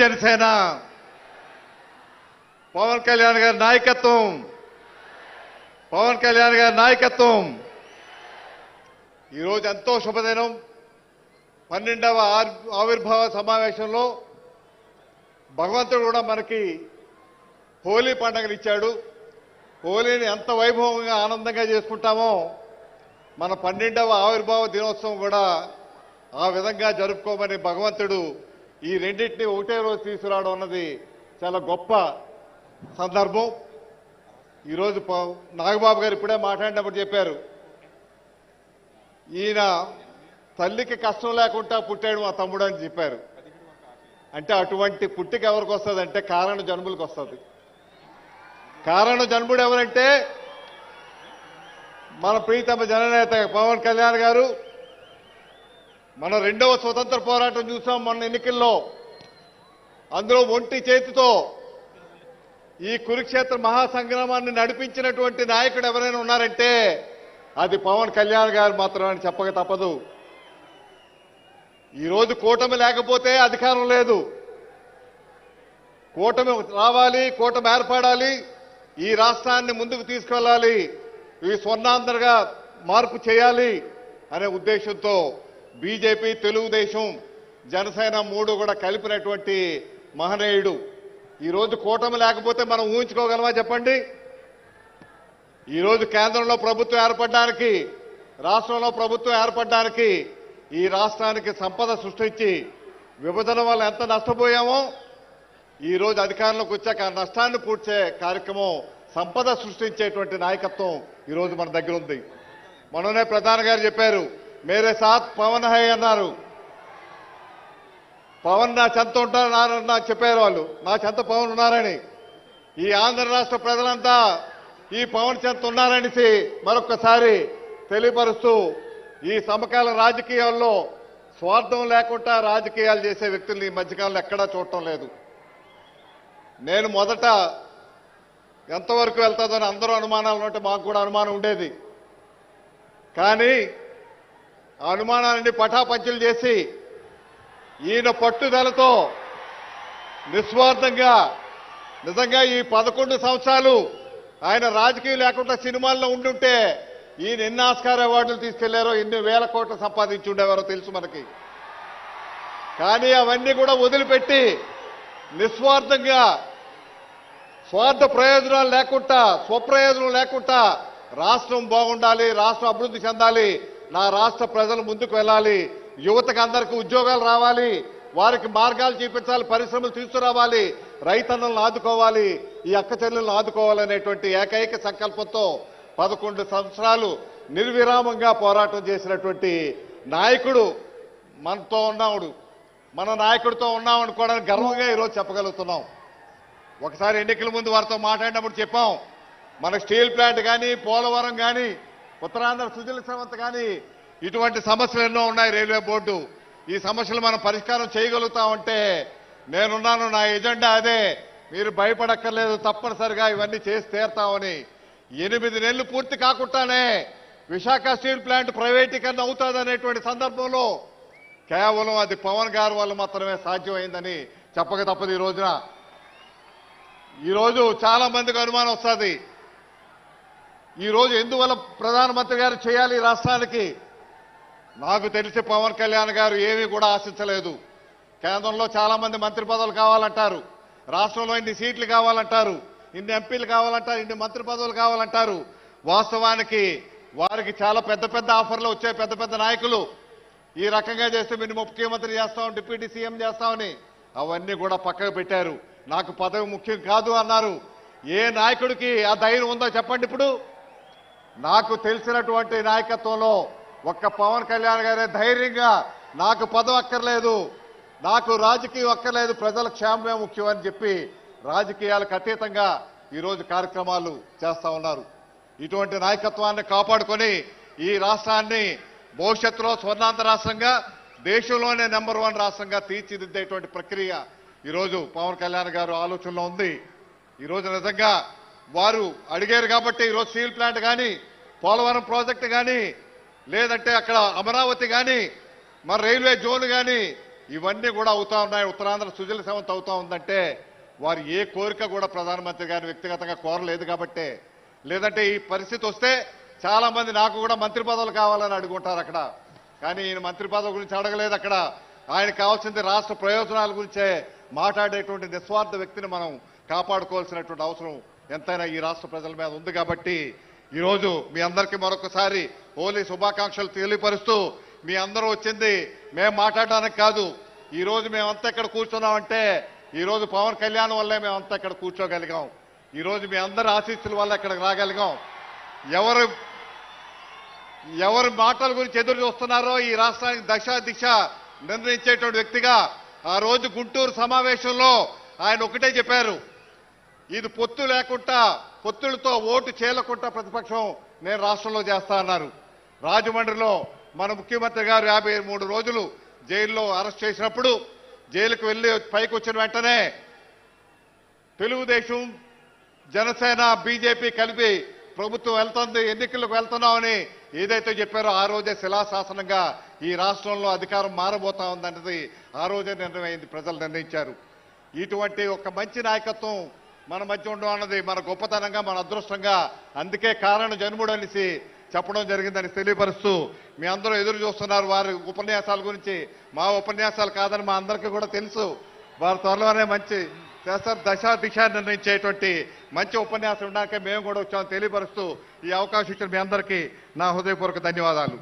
జనసేన పవన్ కళ్యాణ్ గారి నాయకత్వం, పవన్ కళ్యాణ్ గారి నాయకత్వం. ఈరోజు ఎంతో శుభదినం. 12వ ఆవిర్భావ సమావేశంలో భగవంతుడు కూడా మనకి హోలీ పండుగనిచ్చాడు. హోలీని ఎంత వైభవంగా ఆనందంగా చేసుకుంటామో మన 12వ ఆవిర్భావ దినోత్సవం కూడా ఆ విధంగా జరుపుకోమని భగవంతుడు ఈ రెండింటినీ ఒకటే రోజు తీసుకురావడం అన్నది చాలా గొప్ప సందర్భం. ఈరోజు నాగబాబు గారు ఇప్పుడే మాట్లాడినప్పుడు చెప్పారు, ఈయన తల్లికి కష్టం లేకుండా పుట్టాడు మా తమ్ముడు అని చెప్పారు. అంటే అటువంటి పుట్టిక ఎవరికి వస్తుంది అంటే కారణ జన్ములకు వస్తుంది. కారణ జన్ముడు ఎవరంటే మన ప్రీతమ జననేత పవన్ కళ్యాణ్ గారు. మన 2వ స్వతంత్ర పోరాటం చూసాం మొన్న ఎన్నికల్లో. అందులో ఒంటి చేతితో ఈ కురుక్షేత్ర మహాసంగ్రామాన్ని నడిపించినటువంటి నాయకుడు ఎవరైనా ఉన్నారంటే అది పవన్ కళ్యాణ్ గారు మాత్రమే అని చెప్పక తప్పదు. ఈరోజు కూటమి లేకపోతే అధికారం లేదు. కూటమి రావాలి, కూటమి ఏర్పడాలి, ఈ రాష్ట్రాన్ని ముందుకు తీసుకెళ్లాలి, ఈ స్వర్ణాంధ్రగా మార్పు చేయాలి అనే ఉద్దేశంతో బీజేపీ, తెలుగుదేశం, జనసేన 3 కూడా కలిపినటువంటి మహనీయుడు. ఈరోజు కూటమి లేకపోతే మనం ఊహించుకోగలమా చెప్పండి? ఈరోజు కేంద్రంలో ప్రభుత్వం ఏర్పడడానికి, రాష్ట్రంలో ప్రభుత్వం ఏర్పడడానికి ఈ రాష్ట్రానికి సంపద సృష్టించి విభజన వల్ల ఎంత నష్టపోయామో ఈరోజు అధికారంలోకి వచ్చాక ఆ నష్టాన్ని పూడ్చే కార్యక్రమం, సంపద సృష్టించేటువంటి నాయకత్వం ఈరోజు మన దగ్గర ఉంది. మననే ప్రధాని గారు చెప్పారు, మేరే సాత్ పవన్ హై అన్నారు. పవన్ నా చెంత ఉంటారని నాకు చెప్పారు వాళ్ళు, నా చెంత పవన్ ఉన్నారని. ఈ ఆంధ్ర రాష్ట్ర ప్రజలంతా ఈ పవన్ చెంత ఉన్నారనేసి మరొకసారి తెలియపరుస్తూ ఈ సమకాల రాజకీయాల్లో స్వార్థం లేకుండా రాజకీయాలు చేసే వ్యక్తుల్ని ఈ మధ్యకాలంలో ఎక్కడా చూడటం లేదు. నేను మొదట ఎంతవరకు వెళ్తాదని అందరూ అనుమానాలు ఉంటే మాకు కూడా అనుమానం ఉండేది. కానీ ఆ అనుమానాన్ని పటాపంచలు చేసి ఈయన పట్టుదలతో నిస్వార్థంగా నిజంగా ఈ 11 సంవత్సరాలు ఆయన రాజకీయం లేకుండా సినిమాల్లో ఉండుంటే ఈయన ఎన్ని ఆస్కార్ అవార్డులు తీసుకెళ్లారో, ఎన్ని వేల కోట్లు సంపాదించి ఉండేవారో తెలుసు మనకి. కానీ అవన్నీ కూడా వదిలిపెట్టి నిస్వార్థంగా, స్వార్థ ప్రయోజనాలు లేకుండా, స్వప్రయోజనం లేకుండా రాష్ట్రం బాగుండాలి, రాష్ట్రం అభివృద్ధి చెందాలి, నా రాష్ట్ర ప్రజలు ముందుకు వెళ్ళాలి, యువతకు అందరికీ ఉద్యోగాలు రావాలి, వారికి మార్గాలు చూపించాలి, పరిశ్రమలు తీసుకురావాలి, రైతన్నలను ఆదుకోవాలి, ఈ అక్క చెల్లెలను ఆదుకోవాలనేటువంటి ఏకైక సంకల్పంతో 11 సంవత్సరాలు నిర్విరామంగా పోరాటం చేసినటువంటి నాయకుడు మనతో ఉన్నాడు. మన నాయకుడితో ఉన్నామనుకోవడానికి గర్వంగా ఈరోజు చెప్పగలుగుతున్నాం. ఒకసారి ఎన్నికల ముందు వారితో మాట్లాడినప్పుడు చెప్పాం, మన స్టీల్ ప్లాంట్ కానీ, పోలవరం కానీ, ఉత్తరాంధ్ర సుజల శ్రవంత్ కానీ ఇటువంటి సమస్యలు ఎన్నో ఉన్నాయి. రైల్వే బోర్డు ఈ సమస్యలు మనం పరిష్కారం చేయగలుగుతామంటే నేనున్నాను, నా ఎజెండా అదే, మీరు భయపడక్కర్లేదు, తప్పనిసరిగా ఇవన్నీ చేసి తీరుతామని. 8 నెలలు పూర్తి కాకుండానే విశాఖ స్టీల్ ప్లాంట్ ప్రైవేటీకరణ అవుతుందనేటువంటి సందర్భంలో కేవలం అది పవన్ గారి వల్ల మాత్రమే సాధ్యమైందని చెప్పక తప్పదు. ఈరోజు చాలా మందికి అనుమానం వస్తుంది, ఈరోజు ఎందువల్ల ప్రధానమంత్రి గారు చేయాలి ఈ రాష్ట్రానికి? నాకు తెలిసి పవన్ కళ్యాణ్ గారు ఏమీ కూడా ఆశించలేదు. కేంద్రంలో చాలా మంది మంత్రి పదవులు కావాలంటారు, రాష్ట్రంలో ఇన్ని సీట్లు కావాలంటారు, ఇన్ని ఎంపీలు కావాలంటారు, ఇన్ని మంత్రి పదవులు కావాలంటారు. వాస్తవానికి వారికి చాలా పెద్ద పెద్ద ఆఫర్లు వచ్చాయి. పెద్ద పెద్ద నాయకులు ఈ రకంగా చేస్తే మీరు ముఖ్యమంత్రి చేస్తాం, డిప్యూటీ సీఎం చేస్తామని అవన్నీ కూడా పక్కకు పెట్టారు. నాకు పదవి ముఖ్యం కాదు అన్నారు. ఏ నాయకుడికి ఆ ధైర్యం ఉందో చెప్పండి? ఇప్పుడు నాకు తెలిసినటువంటి నాయకత్వంలో ఒక్క పవన్ కళ్యాణ్ గారే ధైర్యంగా నాకు పదవి అక్కర్లేదు, నాకు రాజకీయం అక్కర్లేదు, ప్రజల క్షేమమే ముఖ్యం అని చెప్పి రాజకీయాలకు అతీతంగా ఈరోజు కార్యక్రమాలు చేస్తా ఉన్నారు. ఇటువంటి నాయకత్వాన్ని కాపాడుకొని ఈ రాష్ట్రాన్ని భవిష్యత్తులో స్వర్ణాంధ్ర రాష్ట్రంగా, దేశంలోనే నెంబర్ 1 రాష్ట్రంగా తీర్చిదిద్దేటువంటి ప్రక్రియ ఈరోజు పవన్ కళ్యాణ్ గారు ఆలోచనలో ఉంది. ఈరోజు నిజంగా వారు అడిగారు కాబట్టి ఈరోజు స్టీల్ ప్లాంట్ కానీ, పోలవరం ప్రాజెక్టు కానీ, లేదంటే అక్కడ అమరావతి కానీ, మన రైల్వే జోన్ కానీ ఇవన్నీ కూడా అవుతా ఉన్నాయి. ఉత్తరాంధ్ర సుజల సేవంత అవుతా ఉందంటే వారు ఏ కోరిక కూడా ప్రధానమంత్రి గారిని వ్యక్తిగతంగా కోరలేదు కాబట్టే. లేదంటే ఈ పరిస్థితి వస్తే చాలా మంది నాకు కూడా మంత్రి పదవులు కావాలని అడుగుంటారు అక్కడ. కానీ ఈయన మంత్రి పదవి గురించి అడగలేదు అక్కడ. ఆయనకు కావాల్సింది రాష్ట్ర ప్రయోజనాల గురించే మాట్లాడేటువంటి నిస్వార్థ వ్యక్తిని మనం కాపాడుకోవాల్సినటువంటి అవసరం ఎంతైనా ఈ రాష్ట్ర ప్రజల మీద ఉంది. కాబట్టి ఈరోజు మీ అందరికీ మరొకసారి హోలీ శుభాకాంక్షలు తెలియపరుస్తూ, మీ అందరూ వచ్చింది మేము మాట్లాడడానికి కాదు. ఈరోజు మేమంతా ఇక్కడ కూర్చున్నామంటే ఈరోజు పవన్ కళ్యాణ్ వల్లే మేమంతా ఇక్కడ కూర్చోగలిగాం. ఈరోజు మీ అందరి ఆశీస్సుల వల్ల ఇక్కడికి రాగలిగాం. ఎవరి మాటల గురించి ఎదురు చూస్తున్నారో ఈ రాష్ట్రానికి దశ దిశ నిర్ణయించేటువంటి వ్యక్తిగా ఆ రోజు గుంటూరు సమావేశంలో ఆయన ఒకటే చెప్పారు, ఇది పొత్తు లేకుండా, పొత్తులతో ఓటు చేయకుండా ప్రతిపక్షం నేను రాష్ట్రంలో చేస్తా అన్నారు. రాజమండ్రిలో మన ముఖ్యమంత్రి గారు 53 రోజులు జైల్లో అరెస్ట్ చేసినప్పుడు జైలుకు వెళ్లి పైకి వచ్చిన వెంటనే తెలుగుదేశం, జనసేన, బీజేపీ కలిపి ప్రభుత్వం వెళ్తుంది, ఎన్నికలకు వెళ్తున్నామని ఏదైతే చెప్పారో ఆ రోజే శిలాశాసనంగా ఈ రాష్ట్రంలో అధికారం మారబోతా ఉందన్నది ఆ రోజే నిర్ణయమైంది, ప్రజలు నిర్ణయించారు. ఇటువంటి ఒక మంచి నాయకత్వం మన మధ్య ఉండడం అన్నది మన గొప్పతనంగా, మన అదృష్టంగా, అందుకే కారణ జన్ముడు అనేసి చెప్పడం జరిగిందని తెలియపరుస్తూ, మీ అందరూ ఎదురు చూస్తున్నారు వారి ఉపన్యాసాల గురించి. మా ఉపన్యాసాలు కాదని మా అందరికీ కూడా తెలుసు. వారు త్వరలోనే మంచి చేస్తారు, దశ దిశ నిర్ణయించేటువంటి మంచి ఉపన్యాసం ఉండడానికే మేము కూడా వచ్చామని తెలియపరుస్తూ ఈ అవకాశం ఇచ్చిన మీ అందరికీ నా హృదయపూర్వక ధన్యవాదాలు.